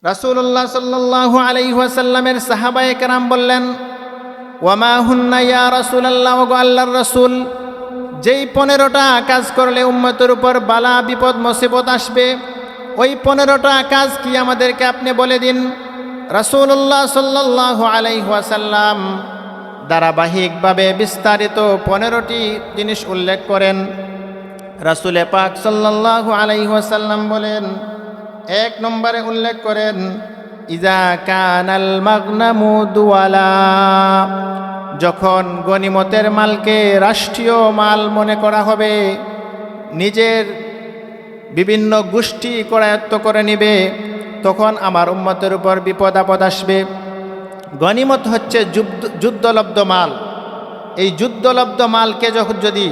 রাসূলুল্লাহ সাল্লাল্লাহু আলাইহি ওয়াসাল্লামের সাহাবায়ে কেরাম বললেন, ওয়ামা হুন্না ইয়া রাসূলুল্লাহ, ওগো আল্লাহর রাসূল, যেই 15টা কাজ করলে উম্মতের উপর বালা বিপদ মুসিবত আসবে, ওই 15টা কাজ কি আমাদেরকে আপনি বলে দিন। রাসূলুল্লাহ সাল্লাল্লাহু আলাইহি ওয়াসাল্লাম ধারাবাহিকভাবে বিস্তারিত 15টি জিনিস উল্লেখ করেন। রাসূলে পাক সাল্লাল্লাহু আলাইহি ওয়াসাল্লাম বলেন, 1 নম্বরে উল্লেখ করেন, ইজা কানাল মাগনামু দুয়ালা, যখন গনিমতের মালকে রাষ্ট্রীয় মাল মনে করা হবে, নিজের বিভিন্ন গোষ্ঠী করায়ত্ত করে নিবে, তখন আমার উম্মতের উপর বিপদ আপদ আসবে। গনিমত হচ্ছে যুদ্ধলব্ধ মাল। এই যুদ্ধলব্ধ মালকে যখন যদি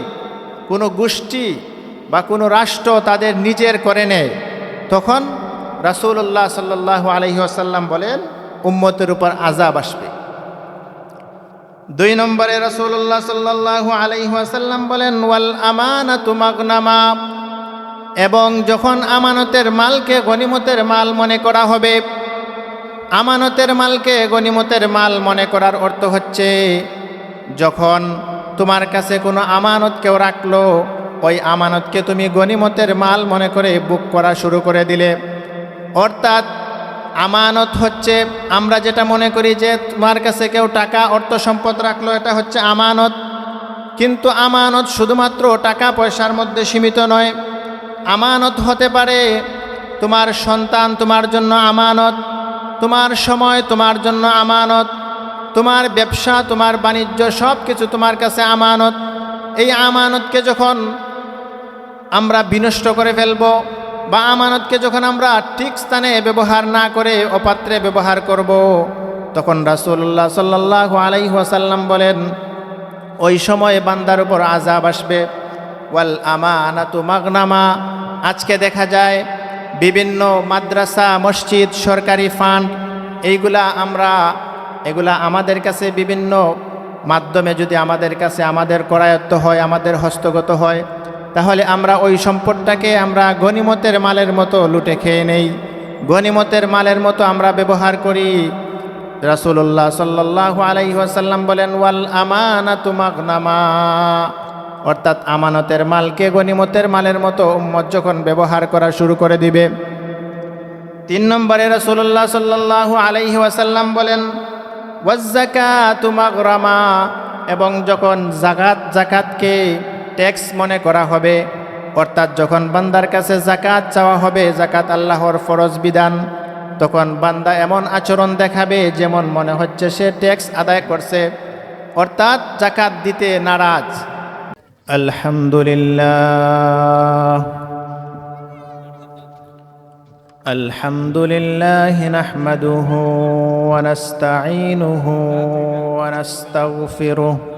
কোনো গোষ্ঠী বা কোনো রাষ্ট্র তাদের নিজের করে নেয়, তখন রাসূলুল্লাহ সাল্লাল্লাহু আলাইহি ওয়াসাল্লাম বলেন উম্মতের উপর আযাব আসবে। 2 নম্বরে রাসূলুল্লাহ সাল্লাল্লাহু আলাইহি ওয়াসাল্লাম বলেন, ওয়াল আমানাতু মাগনামা, এবং যখন আমানতের মালকে গনিমতের মাল মনে করা হবে। আমানতের মালকে গনিমতের মাল মনে করার অর্থ হচ্ছে, যখন তোমার কাছে কোনো আমানত কেউ রাখলো, ওই আমানতকে তুমি গনিমতের মাল মনে করে বুক করা শুরু করে দিলে। অর্থাৎ আমানত হচ্ছে, আমরা যেটা মনে করি যে তোমার কাছে কেউ টাকা অর্থ সম্পদ রাখলো, এটা হচ্ছে আমানত। কিন্তু আমানত শুধুমাত্র টাকা পয়সার মধ্যে সীমিত নয়। আমানত হতে পারে তোমার সন্তান তোমার জন্য আমানত, তোমার সময় তোমার জন্য আমানত, তোমার ব্যবসা তোমার বাণিজ্য সব কিছু তোমার কাছে আমানত। এই আমানতকে যখন আমরা বিনষ্ট করে ফেলব, বা আমানতকে যখন আমরা ঠিক স্থানে ব্যবহার না করে অপাত্রে ব্যবহার করব, তখন রাসূলুল্লাহ সাল্লাল্লাহু আলাইহি ওয়াসাল্লাম বলেন ওই সময় বান্দার উপর আযাব আসবে। ওয়াল আমানাতু মাগনামা, আজকে দেখা যায় বিভিন্ন মাদ্রাসা মসজিদ সরকারি ফান্ড এগুলা আমাদের কাছে বিভিন্ন মাধ্যমে যদি আমাদের কাছে আমাদের করায়ত্ত হয়, আমাদের হস্তগত হয়, তাহলে আমরা ওই সম্পদটাকে আমরা গনিমতের মালের মতো লুটে খেয়ে নেই, গনিমতের মালের মতো আমরা ব্যবহার করি। রাসূলুল্লাহ সাল্লাল্লাহু আলাইহি ওয়াসাল্লাম বলেন, ওয়াল আমানাতু মাগনামা, অর্থাৎ আমানতের মালকে গনিমতের মালের মতো উম্মত যখন ব্যবহার করা শুরু করে দিবে। 3 নম্বরে রাসূলুল্লাহ সাল্লাল্লাহু আলাইহি ওয়াসাল্লাম বলেন, ওয়াজ যাকাতু মাগরামা, এবং যখন জাকাতকে ট্যাক্স মনে করা হবে, অর্থাৎ যখন বান্দার কাছে জাকাত চাওয়া হবে, জাকাত আল্লাহর ফরজ বিধান, তখন বান্দা এমন আচরণ দেখাবে যেমন মনে হচ্ছে সে ট্যাক্স আদায় করছে, অর্থাৎ জাকাত দিতে নারাজ। আলহামদুলিল্লাহ আলহামদুলিল্লাহ নাহমাদুহু ওয়া নাস্তাঈনুহু ওয়া নাস্তাগফিরুহু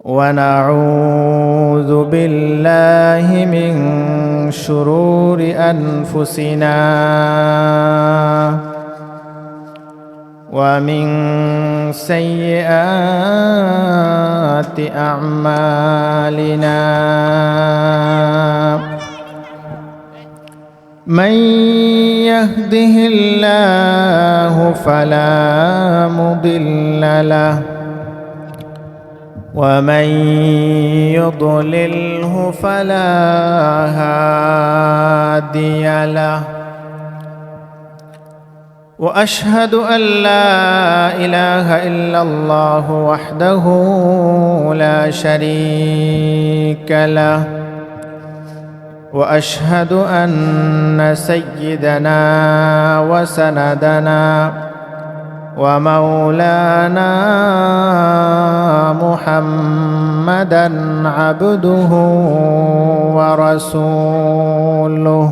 ওয়া নাউযু বিল্লাহি মিন শুরুরি আনফুসিনা ওয়া মিন সাইয়্যাতি আ'মালিনা। من يهده الله فلا مضل له ومن يضلله فلا هادي له وأشهد أن لا إله إلا الله وحده لا شريك له وأشهد أن سيدنا وسندنا ومولانا محمدا عبده ورسوله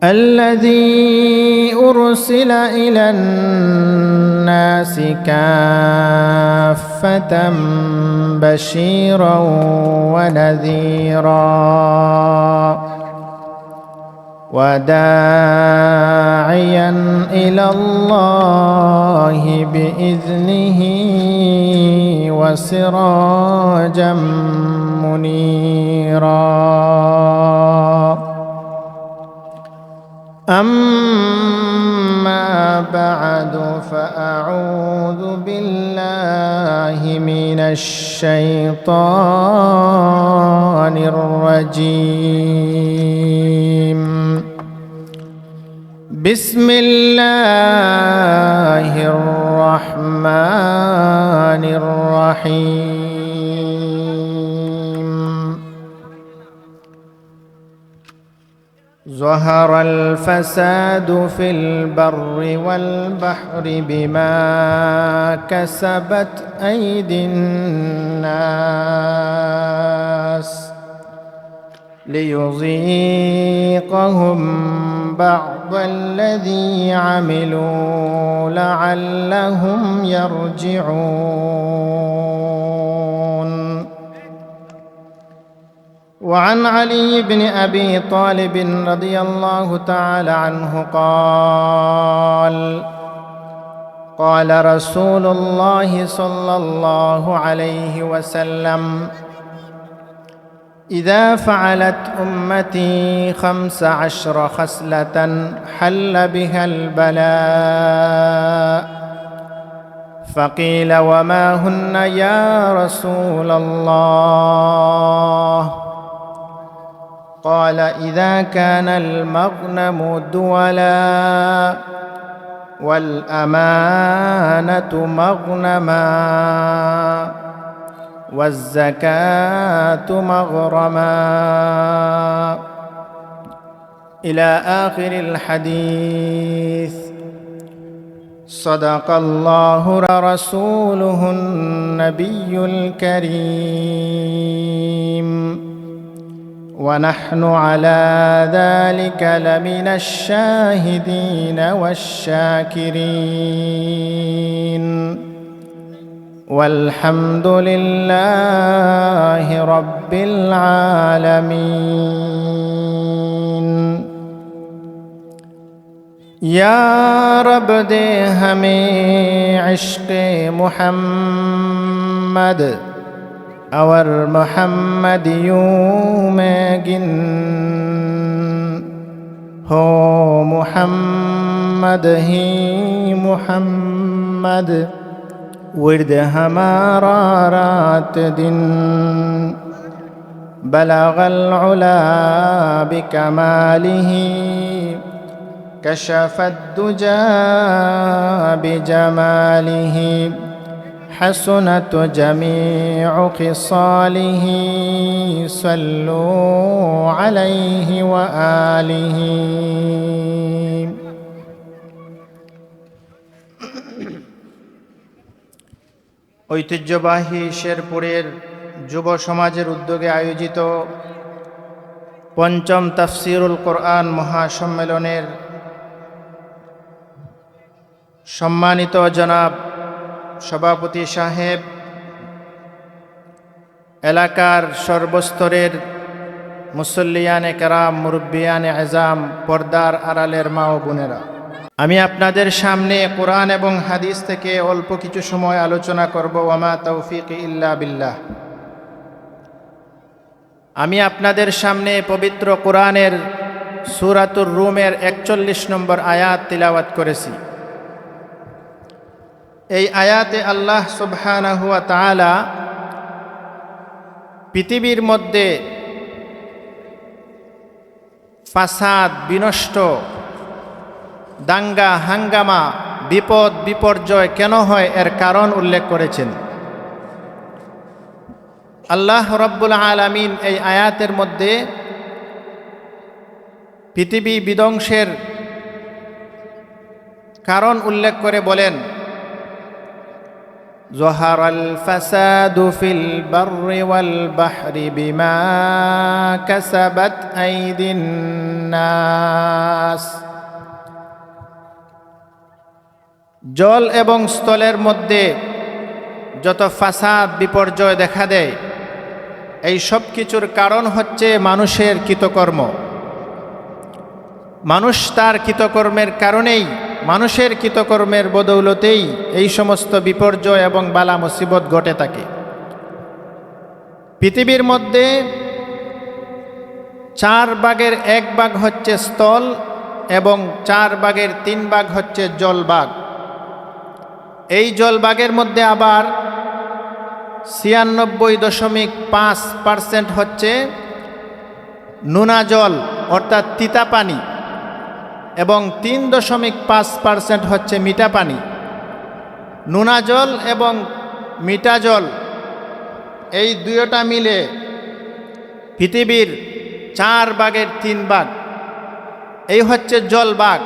الذي أرسل إلى الناس كافة بشيرا ونذيرا وداعيا إلى الله بإذنه وسراجا منيرا أما بعد فأعوذ بالله من الشيطان الرجيم. بسم الله الرحمن الرحيم. ظهر الفساد في البر والبحر بما كسبت أيدي الناس ليذيقهم بعض الذي عملوا لعلهم يرجعون. وعن علي بن أبي طالب رضي الله تعالى عنه قال: قال رسول الله صلى الله عليه وسلم: إذا فعلت أمتي 15 خصلة حل بها البلاء. فقيل: وما هن يا رسول الله؟ قال: إذا كان المغنم دولا، والأمانة مغنما، والزكاة مغرما، إلى آخر الحديث. صدق الله ورسوله النبي الكريم، ونحن على ذلك لمن الشاهدين والشاكرين، والحمد لله رب العالمين. या रब दे हमें इश्क़ मुहम्मद और मुहम्मदियों में गिन हो मुहम्मद ही मुहम्मद विर्द हमारा रात दिन बलगल उला बिकमालिही كشف الدجى بجماله حسنت جميع خصاله صلوا عليه وآله. ঐতিহ্যবাহী শেরপুরের যুব সমাজের উদ্যোগে আয়োজিত পঞ্চম তাফসিরুল কোরআন মহাসম্মেলনের সম্মানিত জনাব সভাপতি সাহেব, এলাকার সর্বস্তরের মুসল্লিয়ানে কেরাম, মুরব্বিয়ানে আযাম, পর্দার আড়ালের মা ও বোনেরা, আমি আপনাদের সামনে কোরআন এবং হাদিস থেকে অল্প কিছু সময় আলোচনা করব। ওয়ামা তৌফিক ইল্লা বিল্লাহ। আমি আপনাদের সামনে পবিত্র কোরআনের সূরাতুর রুমের 41 নম্বর আয়াত তিলাওয়াত করেছি। এই আয়াতে আল্লাহ সুবহানাহু ওয়া তাআলা পৃথিবীর মধ্যে ফাসাদ, বিনষ্ট, দাঙ্গা হাঙ্গামা, বিপদ বিপর্যয় কেন হয় এর কারণ উল্লেখ করেছেন। আল্লাহ রাব্বুল আলামিন এই আয়াতের মধ্যে পৃথিবী বিধ্বংসের কারণ উল্লেখ করে বলেন, ظهر الفساد في البر والبحر بما كسبت أيدي الناس। জল এবং স্থলের মধ্যে যত ফাসাদ বিপর্যয় দেখা দেয়, এই সব কিছুর কারণ হচ্ছে মানুষের কৃতকর্ম। মানুষ তার কৃতকর্মের কারণেই, মানুষের কৃতকর্মের বদৌলতেই এই সমস্ত বিপর্যয় এবং বালা মুসিবত ঘটে থাকে। পৃথিবীর মধ্যে 4 ভাগের 1 ভাগ হচ্ছে স্থল এবং 4 ভাগের 3 ভাগ হচ্ছে জলভাগ। এই জলভাগের মধ্যে আবার 96.5% হচ্ছে নোনা জল অর্থাৎ তিতা পানি এবং 3.5% হচ্ছে মিঠা পানি। নোনা জল এবং মিঠা জল এই দুইটা মিলে পৃথিবীর 4 ভাগের 3 ভাগ এই হচ্ছে জলভাগ,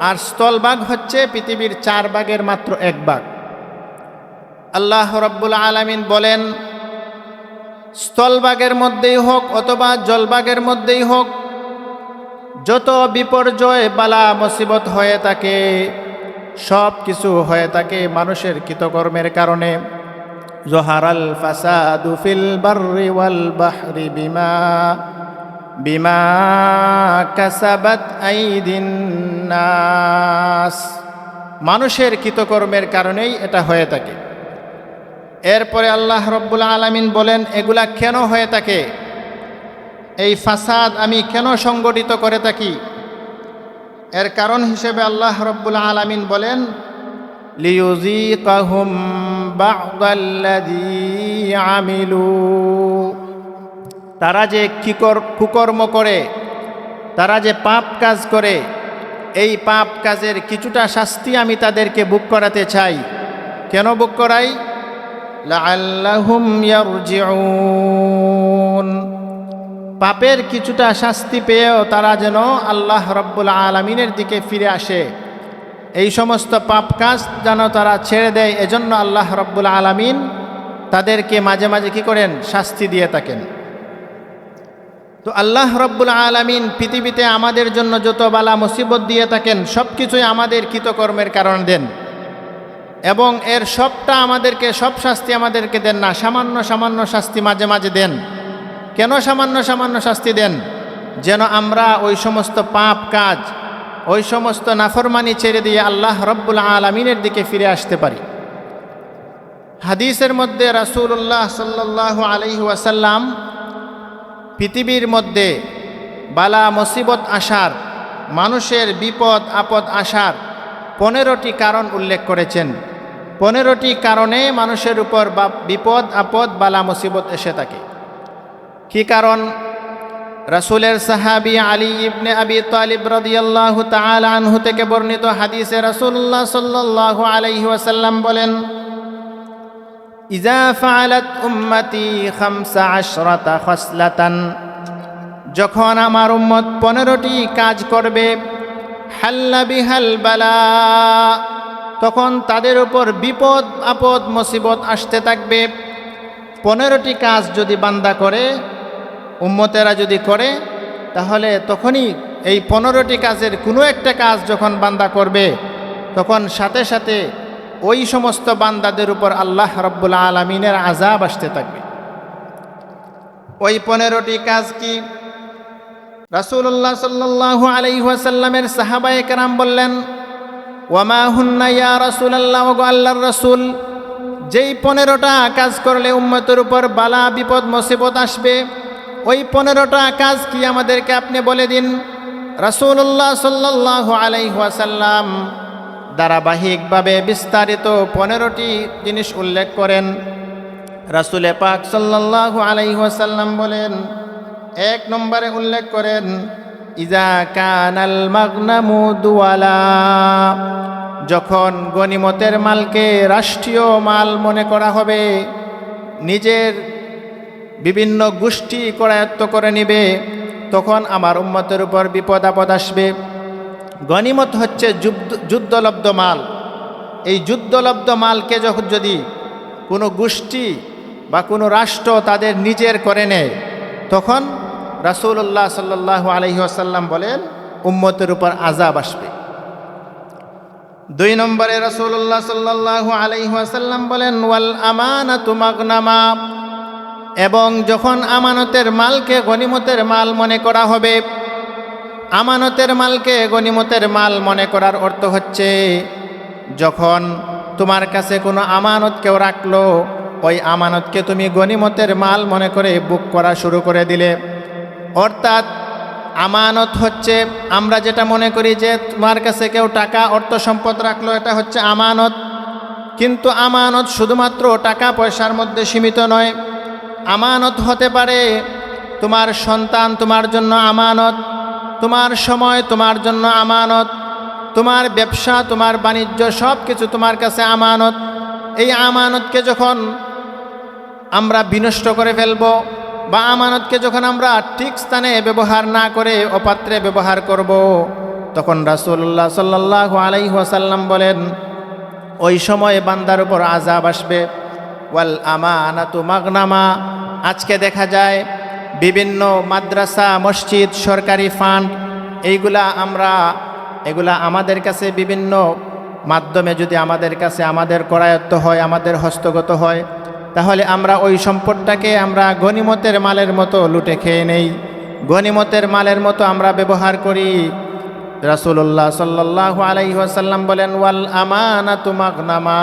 আর স্থলভাগ হচ্ছে পৃথিবীর 4 ভাগের মাত্র 1 ভাগ। আল্লাহ রাব্বুল আলামিন বলেন, স্থলভাগের মধ্যেই হোক অথবা জলভাগের মধ্যেই হোক, যত বিপর্যয় বালা মুসিবত হয়ে থাকে সব কিছু হয়ে থাকে মানুষের কৃতকর্মের কারণে। জহারাল ফাসাদু ফিল বাররি ওয়াল বাহরি বিমা কাসাবাত আইদিন নাস। মানুষের কৃতকর্মের কারণেই এটা হয়ে থাকে। এরপরে আল্লাহ রাব্বুল আলামিন বলেন, এগুলা কেন হয়ে থাকে, এই ফাসাদ আমি কেন সংগঠিত করে থাকি? এর কারণ হিসেবে আল্লাহ রাব্বুল আলামিন বলেন, লিয়ুযীকাহুম বা'দাল্লাযী আমিলু। তারা যে কুকর্ম করে, তারা যে পাপ কাজ করে, এই পাপ কাজের কিছুটা শাস্তি আমি তাদেরকে ভোগ করাতে চাই। কেন ভোগ করাই? লাআল্লাহুম ইয়ারজিউন। পাপের কিছুটা শাস্তি পেয়েও তারা যেন আল্লাহ রাব্বুল আলামিনের দিকে ফিরে আসে, এই সমস্ত পাপ কাজ যেন তারা ছেড়ে দেয়। এজন্য আল্লাহ রাব্বুল আলামিন তাদেরকে মাঝে মাঝে কি করেন? শাস্তি দিয়ে থাকেন। তো আল্লাহ রাব্বুল আলামিন পৃথিবীতে আমাদের জন্য যত বালা মুসিবত দিয়ে থাকেন সব কিছুই আমাদের কৃতকর্মের কারণ দেন, এবং এর সবটা আমাদেরকে, সব শাস্তি আমাদেরকে দেন না, সামান্য সামান্য শাস্তি মাঝে মাঝে দেন। কেন সামান্য সামান্য শাস্তি দেন? যেন আমরা ওই সমস্ত পাপ কাজ, ওই সমস্ত নাফরমানি ছেড়ে দিয়ে আল্লাহ রাব্বুল আলামিনের দিকে ফিরে আসতে পারি। হাদিসের মধ্যে রাসূলুল্লাহ সাল্লাল্লাহু আলাইহি ওয়াসাল্লাম পৃথিবীর মধ্যে বালা মুসিবত আসার, মানুষের বিপদ আপদ আসার 15টি কারণ উল্লেখ করেছেন। 15টি কারণে মানুষের উপর বিপদ আপদ বালা মুসিবত এসে থাকে। কি কারণ? রাসূলের সাহাবী আলী ইবনে আবি তালিব রাদিয়াল্লাহু তাআলা আনহু থেকে বর্ণিত হাদিসে রাসূলুল্লাহ সাল্লাল্লাহু আলাইহি ওয়াসাল্লাম বলেন, ইজা ফাআলাত উম্মতি 15 খাসলাতান, যখন আমার উম্মত 15টি কাজ করবে, হাল্লা বিহাল বালা, তখন তাদের উপর বিপদ আপদ মুসিবত আসতে থাকবে। 15টি কাজ যদি বান্দা করে, উম্মতেরা যদি করে, তাহলে তখনই এই 15টি কাজের কোনো একটা কাজ যখন বান্দা করবে, তখন সাথে সাথে ওই সমস্ত বান্দাদের উপর আল্লাহ রাব্বুল আলামিনের আযাব আসতে থাকবে। ওই 15টি কাজ কি? রাসূলুল্লাহ সাল্লাল্লাহু আলাইহি ওয়াসাল্লামের সাহাবায়ে কেরাম বললেন, ওয়ামা হুন্না ইয়া রাসূলুল্লাহ, ওগো আল্লাহর রাসূল, যেই 15টা কাজ করলে উম্মতের উপর বালা বিপদ মুসিবত আসবে, ওই 15টা কাজ কি আমাদেরকে আপনি বলে দিন। রাসূলুল্লাহ সাল্লাল্লাহু আলাইহি ওয়াসাল্লাম ধারাবাহিকভাবে বিস্তারিত 15টি জিনিস উল্লেখ করেন। রাসূলে পাক সাল্লাল্লাহু আলাইহি ওয়াসাল্লাম বলেন, 1 নম্বরে উল্লেখ করেন, ইজা কানাল মাগনামু দুয়ালা, যখন গনিমতের মালকে রাষ্ট্রীয় মাল মনে করা হবে, নিজের বিভিন্ন গোষ্ঠী করায়ত্ত করে নিবে, তখন আমার উম্মতের উপর বিপদ আপদ আসবে। গনিমত হচ্ছে যুদ্ধলব্ধ মাল। এই যুদ্ধলব্ধ মালকে যখন যদি কোনো গোষ্ঠী বা কোনো রাষ্ট্র তাদের নিজের করে নেয়, তখন রাসূলুল্লাহ সাল্লাল্লাহু আলাইহি ওয়াসাল্লাম বলেন উম্মতের উপর আযাব আসবে। 2 নম্বরে রাসূলুল্লাহ সাল্লাল্লাহু আলাইহি ওয়াসাল্লাম বলেন, ওয়াল আমানাতু মাগনামা, এবং যখন আমানতের মালকে গনিমতের মাল মনে করা হবে। আমানতের মালকে গনিমতের মাল মনে করার অর্থ হচ্ছে, যখন তোমার কাছে কোনো আমানত কেউ রাখলো, ওই আমানতকে তুমি গনিমতের মাল মনে করে বুক করা শুরু করে দিলে, অর্থাৎ আমানত হচ্ছে আমরা যেটা মনে করি যে তোমার কাছে কেউ টাকা অর্থ সম্পদ রাখলো এটা হচ্ছে আমানত, কিন্তু আমানত শুধুমাত্র টাকা পয়সার মধ্যে সীমিত নয়। আমানত হতে পারে তোমার সন্তান তোমার জন্য আমানত, তোমার সময় তোমার জন্য আমানত, তোমার ব্যবসা তোমার বাণিজ্য সব কিছু তোমার কাছে আমানত। এই আমানতকে যখন আমরা বিনষ্ট করে ফেলব বা আমানতকে যখন আমরা ঠিক স্থানে ব্যবহার না করে অপাত্রে ব্যবহার করব, তখন রাসূলুল্লাহ সাল্লাল্লাহু আলাইহি ওয়াসাল্লাম বলেন ওই সময় বান্দার উপর আযাব আসবে। ওয়াল আমানাতু মাগনামা। আজকে দেখা যায় বিভিন্ন মাদ্রাসা মসজিদ সরকারি ফান্ড এগুলা আমাদের কাছে বিভিন্ন মাধ্যমে যদি আমাদের কাছে আমাদের করায়ত্ত হয়, আমাদের হস্তগত হয়, তাহলে আমরা ওই সম্পদটাকে আমরা গনিমতের মালের মতো লুটে খেয়ে নেই, গনিমতের মালের মতো আমরা ব্যবহার করি। রাসূলুল্লাহ সাল্লাল্লাহু আলাইহি ওয়াসাল্লাম বলেন ওয়াল আমানাতু মাগনামা,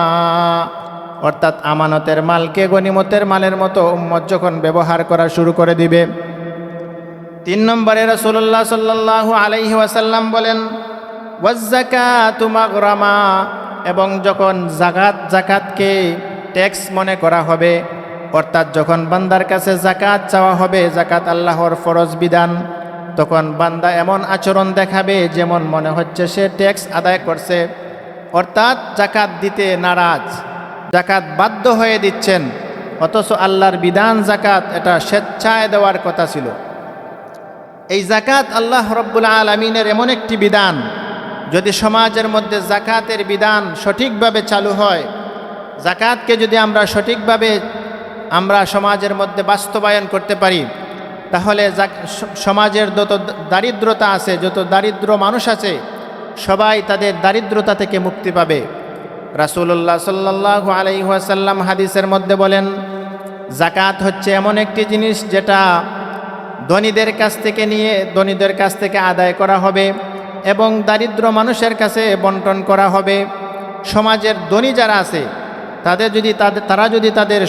অর্থাৎ আমানতের মালকে গনিমতের মালের মতো উম্মত যখন ব্যবহার করা শুরু করে দিবে। 3 নম্বরে রাসূলুল্লাহ সাল্লাল্লাহু আলাইহি ওয়াসাল্লাম বলেন ওয়াজ যাকাতু মাগরামা, এবং যখন জাকাতকে ট্যাক্স মনে করা হবে, অর্থাৎ যখন বান্দার কাছে জাকাত চাওয়া হবে, জাকাত আল্লাহর ফরজ বিধান, তখন বান্দা এমন আচরণ দেখাবে যেমন মনে হচ্ছে সে ট্যাক্স আদায় করছে, অর্থাৎ জাকাত দিতে নারাজ, জাকাত বাধ্য হয়ে দিচ্ছেন, অথচ আল্লাহর বিধান জাকাত এটা স্বেচ্ছায় দেওয়ার কথা ছিল। এই জাকাত আল্লাহ রব্বুল আলামিনের এমন একটি বিধান, যদি সমাজের মধ্যে জাকাতের বিধান সঠিকভাবে চালু হয়, জাকাতকে যদি আমরা সঠিকভাবে আমরা সমাজের মধ্যে বাস্তবায়ন করতে পারি, তাহলে সমাজের যত দারিদ্রতা আছে, যত দারিদ্র মানুষ আছে, সবাই তাদের দারিদ্রতা থেকে মুক্তি পাবে। রাসূলুল্লাহ সাল্লাল্লাহু আলাইহি ওয়াসাল্লাম হাদিসের মধ্যে বলেন জাকাত হচ্ছে এমন একটি জিনিস যেটা ধনীদের কাছ থেকে নিয়ে ধনীদের কাছ থেকে আদায় করা হবে এবং দারিদ্র মানুষের কাছে বন্টন করা হবে। সমাজের ধনী যারা আছে তারা যদি তাদের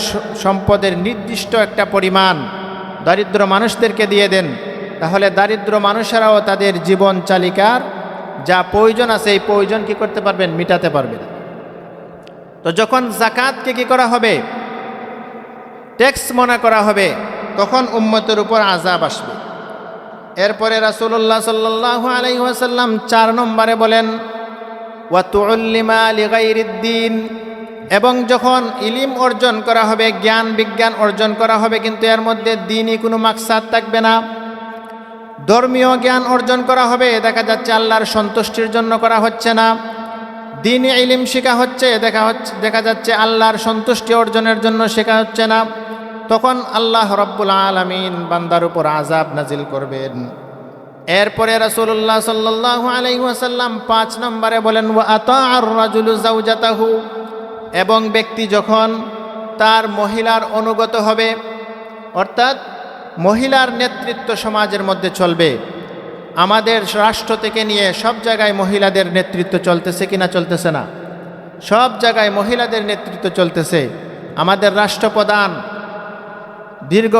সম্পদের নির্দিষ্ট একটা পরিমাণ দারিদ্র মানুষদেরকে দিয়ে দেন, তাহলে দারিদ্র মানুষেরাও তাদের জীবন চালিকার যা প্রয়োজন আছে এই প্রয়োজন কি করতে পারবেন, মিটাতে পারবেন। তো যখন জাকাতকে কি করা হবে, ট্যাক্স মনে করা হবে, তখন উম্মতের উপর আযাব আসবে। এরপরে রাসূলুল্লাহ সাল্লাল্লাহু আলাইহি ওয়াসাল্লাম 4 নম্বরে বলেন ওয়া তুউল্লিমা লিগাইরিদ্দিন, এবং যখন ইলিম অর্জন করা হবে, জ্ঞান বিজ্ঞান অর্জন করা হবে, কিন্তু এর মধ্যে দ্বীনি কোনো মাকসাদ থাকবে না, ধর্মীয় জ্ঞান অর্জন করা হবে, দেখা যাচ্ছে আল্লাহর সন্তুষ্টির জন্য করা হচ্ছে না, দ্বীনি ইলিম শেখা হচ্ছে, দেখা যাচ্ছে আল্লাহর সন্তুষ্টি অর্জনের জন্য শেখা হচ্ছে না, তখন আল্লাহ রব্বুল আলামিন বান্দার উপর আযাব নাজিল করবেন। এরপরে রাসূলুল্লাহ সাল্লাল্লাহু আলাইহি ওয়াসাল্লাম 5 নম্বরে বলেন ওয়া আতাআর রাজুলু যাওজাতাহু, এবং ব্যক্তি যখন তার মহিলার অনুগত হবে, অর্থাৎ মহিলার নেতৃত্ব সমাজের মধ্যে চলবে। আমাদের রাষ্ট্র থেকে নিয়ে সব জায়গায় মহিলাদের নেতৃত্ব চলতেছে কিনা, চলতেছে না? সব জায়গায় মহিলাদের নেতৃত্ব চলতেছে। আমাদের রাষ্ট্রপ্রধান দীর্ঘ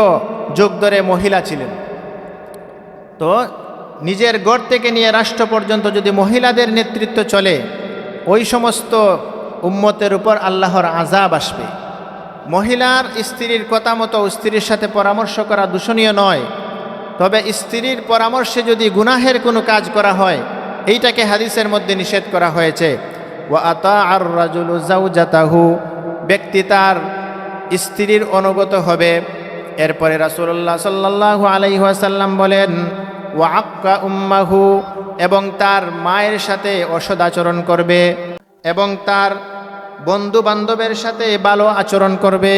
যুগ ধরে মহিলা ছিলেন। তো নিজের ঘর থেকে নিয়ে রাষ্ট্র পর্যন্ত যদি মহিলাদের নেতৃত্ব চলে, ওই সমস্ত উম্মতের উপর আল্লাহর আযাব আসবে। মহিলার স্ত্রীর কথা মতো স্ত্রীর সাথে পরামর্শ করা দূষণীয় নয়, তবে স্ত্রীর পরামর্শে যদি গুনাহের কোনো কাজ করা হয়, এইটাকে হাদিসের মধ্যে নিষেধ করা হয়েছে। ওয়া আতাআর রাজুলু যাওজাতাহু, ব্যক্তি তার স্ত্রীর অনুগত হবে। এরপরে রাসূলুল্লাহ সাল্লাল্লাহু আলাইহি ওয়াসাল্লাম বলেন ওয়া আক্কা উম্মাহু, এবং তার মায়ের সাথে অসদাচরণ করবে এবং তার বন্ধু বান্ধবের সাথে ভালো আচরণ করবে।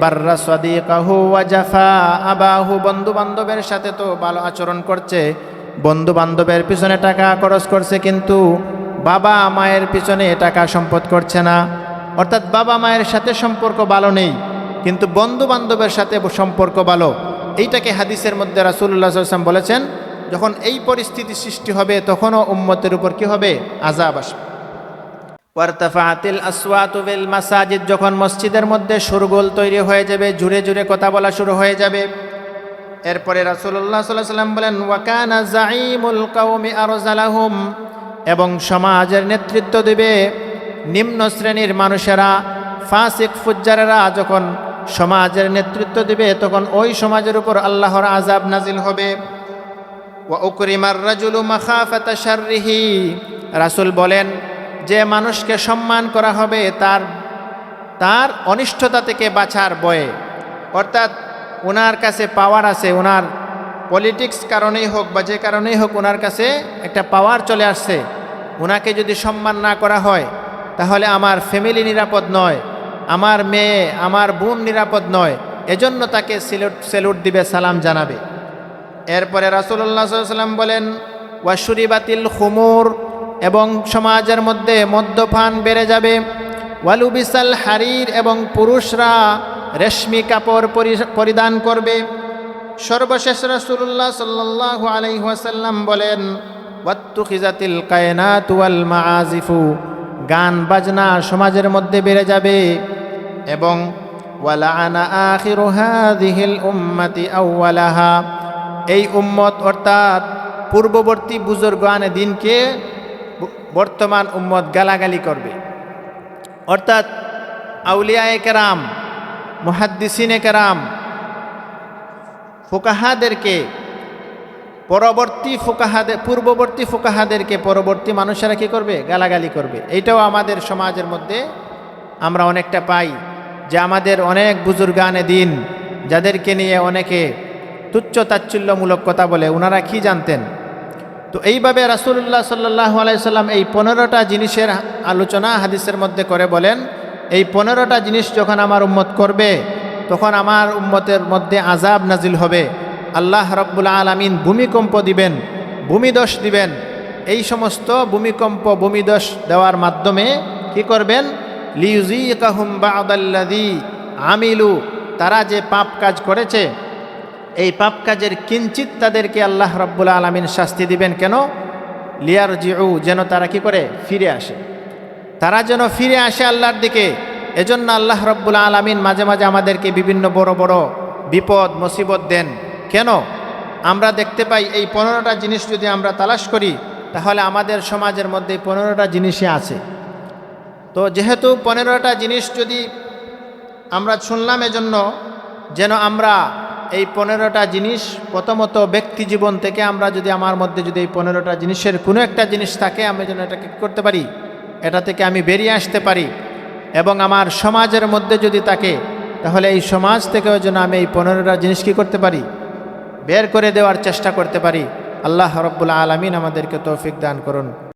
বাররা সাদিকাহু ওয়া জাফা আবাহু, বন্ধু বান্ধবের সাথে তো ভালো আচরণ করছে, বন্ধু বান্ধবের পিছনে টাকা খরচ করছে, কিন্তু বাবা মায়ের পিছনে টাকা সম্পদ করছে না, অর্থাৎ বাবা মায়ের সাথে সম্পর্ক ভালো নেই, কিন্তু বন্ধু বান্ধবের সাথে সম্পর্ক ভালো। এইটাকে হাদিসের মধ্যে রাসূলুল্লাহ সাল্লাল্লাহু আলাইহি ওয়াসাল্লাম বলেছেন, যখন এই পরিস্থিতি সৃষ্টি হবে তখনও উম্মতের উপর কি হবে, আযাব আসবে। ওয়ারতাফাতিল আসওয়াতু বিল মাসাজিদ, যখন মসজিদের মধ্যে শোরগোল তৈরি হয়ে যাবে, জুড়ে জুড়ে কথা বলা শুরু হয়ে যাবে, এরপরে রাসূলুল্লাহ সাল্লাল্লাহু আলাইহি ওয়াসাল্লাম বলেন ওয়াকানা জাঈমুল কওমি আরযালাহুম, এবং সমাজের নেতৃত্ব দিবে নিম্ন শ্রেণীর মানুষেরা, ফাসিক ফুজ্জারেরা যখন সমাজের নেতৃত্ব দিবে তখন ওই সমাজের উপর আল্লাহর আযাব নাজিল হবে। ওয়া উকরিমার রাজুলু মাখাফাতা শাররিহি, রাসূল বলেন যে মানুষকে সম্মান করা হবে তার অনিষ্টতা থেকে বাঁচার ভয়ে। অর্থাৎ ওনার কাছে পাওয়ার আছে, ওনার পলিটিক্স কারণেই হোক বা যে কারণেই হোক ওনার কাছে একটা পাওয়ার চলে আসছে, ওনাকে যদি সম্মান না করা হয় তাহলে আমার ফ্যামিলি নিরাপদ নয়, আমার মেয়ে আমার বোন নিরাপদ নয়, এজন্য তাকে স্যালুট দিবে, সালাম জানাবে। এরপরে রাসূলুল্লাহ সাল্লাল্লাহু আলাইহি ওয়াসাল্লাম বলেন ওয়াশুরিবাতিল খুমুর, এবং সমাজের মধ্যে মদ্যপান বেড়ে যাবে। ওয়ালুবিসাল হারির, এবং পুরুষরা রেশমি কাপড় পরিধান করবে। সর্বশেষ রাসূলুল্লাহ সাল্লাল্লাহু আলাইহি ওয়াসাল্লাম বলেন ওয়াত্তুখিজাতিল কায়নাতু ওয়াল মাআজিফু, গান বাজনা সমাজের মধ্যে বেড়ে যাবে। এবং ওয়ালাআনা আখিরু হাযিহিল উম্মতি আউওয়ালাহা, এই উম্মত অর্থাৎ পূর্ববর্তী বুজুর্গানে দিনকে বর্তমান উম্মত গালাগালি করবে। অর্থাৎ আউলিয়ায়ে কেরাম, মুহাদ্দিসিনে কেরাম, ফুকাহাদেরকে পূর্ববর্তী ফুকাহাদেরকে পরবর্তী মানুষেরা কী করবে? গালাগালি করবে। এইটাও আমাদের সমাজের মধ্যে আমরা অনেকটা পাই, যে আমাদের অনেক বুজুর্গানে দিন যাদেরকে নিয়ে অনেকে তুচ্ছ তাচ্ছিল্যমূলক কথা বলে, ওনারা কি জানতেন? তো এইভাবে রাসূলুল্লাহ সাল্লাল্লাহু আলাইহি সাল্লাম এই 15টা জিনিসের আলোচনা হাদিসের মধ্যে করে বলেন, এই 15টা জিনিস যখন আমার উম্মত করবে তখন আমার উম্মতের মধ্যে আযাব নাজিল হবে। আল্লাহ রাব্বুল আলামিন ভূমিকম্প দিবেন, ভূমিধস দিবেন। এই সমস্ত ভূমিধস দেওয়ার মাধ্যমে কি করবেন? লিয়ুযীকাহুম বা'দাল্লাযী আমিলু, তারা যে পাপ কাজ করেছে এই পাপ কাজের কিঞ্চিত তাদেরকে আল্লাহ রাব্বুল আলামিন শাস্তি দিবেন। কেন? লিয়ারজিউ, যেন তারা কি করে? ফিরে আসে। তারা যেন ফিরে আসে আল্লাহর দিকে। এজন্য আল্লাহ রাব্বুল আলামিন মাঝে মাঝে আমাদেরকে বিভিন্ন বড় বড় বিপদ মুসিবত দেন। কেন? আমরা দেখতে পাই এই 15টা জিনিস যদি আমরা তালাশ করি তাহলে আমাদের সমাজের মধ্যে 15টা জিনিসই আছে। তো যেহেতু 15টা জিনিস যদি আমরা শুনলাম, এজন্য যেন আমরা এই 15টা জিনিস প্রথমত ব্যক্তি জীবন থেকে আমরা যদি আমার মধ্যে যদি এই 15টা জিনিসের কোনো একটা জিনিস থাকে, আমি যেন এটাকে করতে পারি, এটা থেকে আমি বেরিয়ে আসতে পারি। এবং আমার সমাজের মধ্যে যদি থাকে তাহলে এই সমাজ থেকেও যেন আমি এই 15টা জিনিস কি করতে পারি? বের করে দেওয়ার চেষ্টা করতে পারি। আল্লাহ রাব্বুল আলামিন আমাদেরকে তৌফিক দান করুন।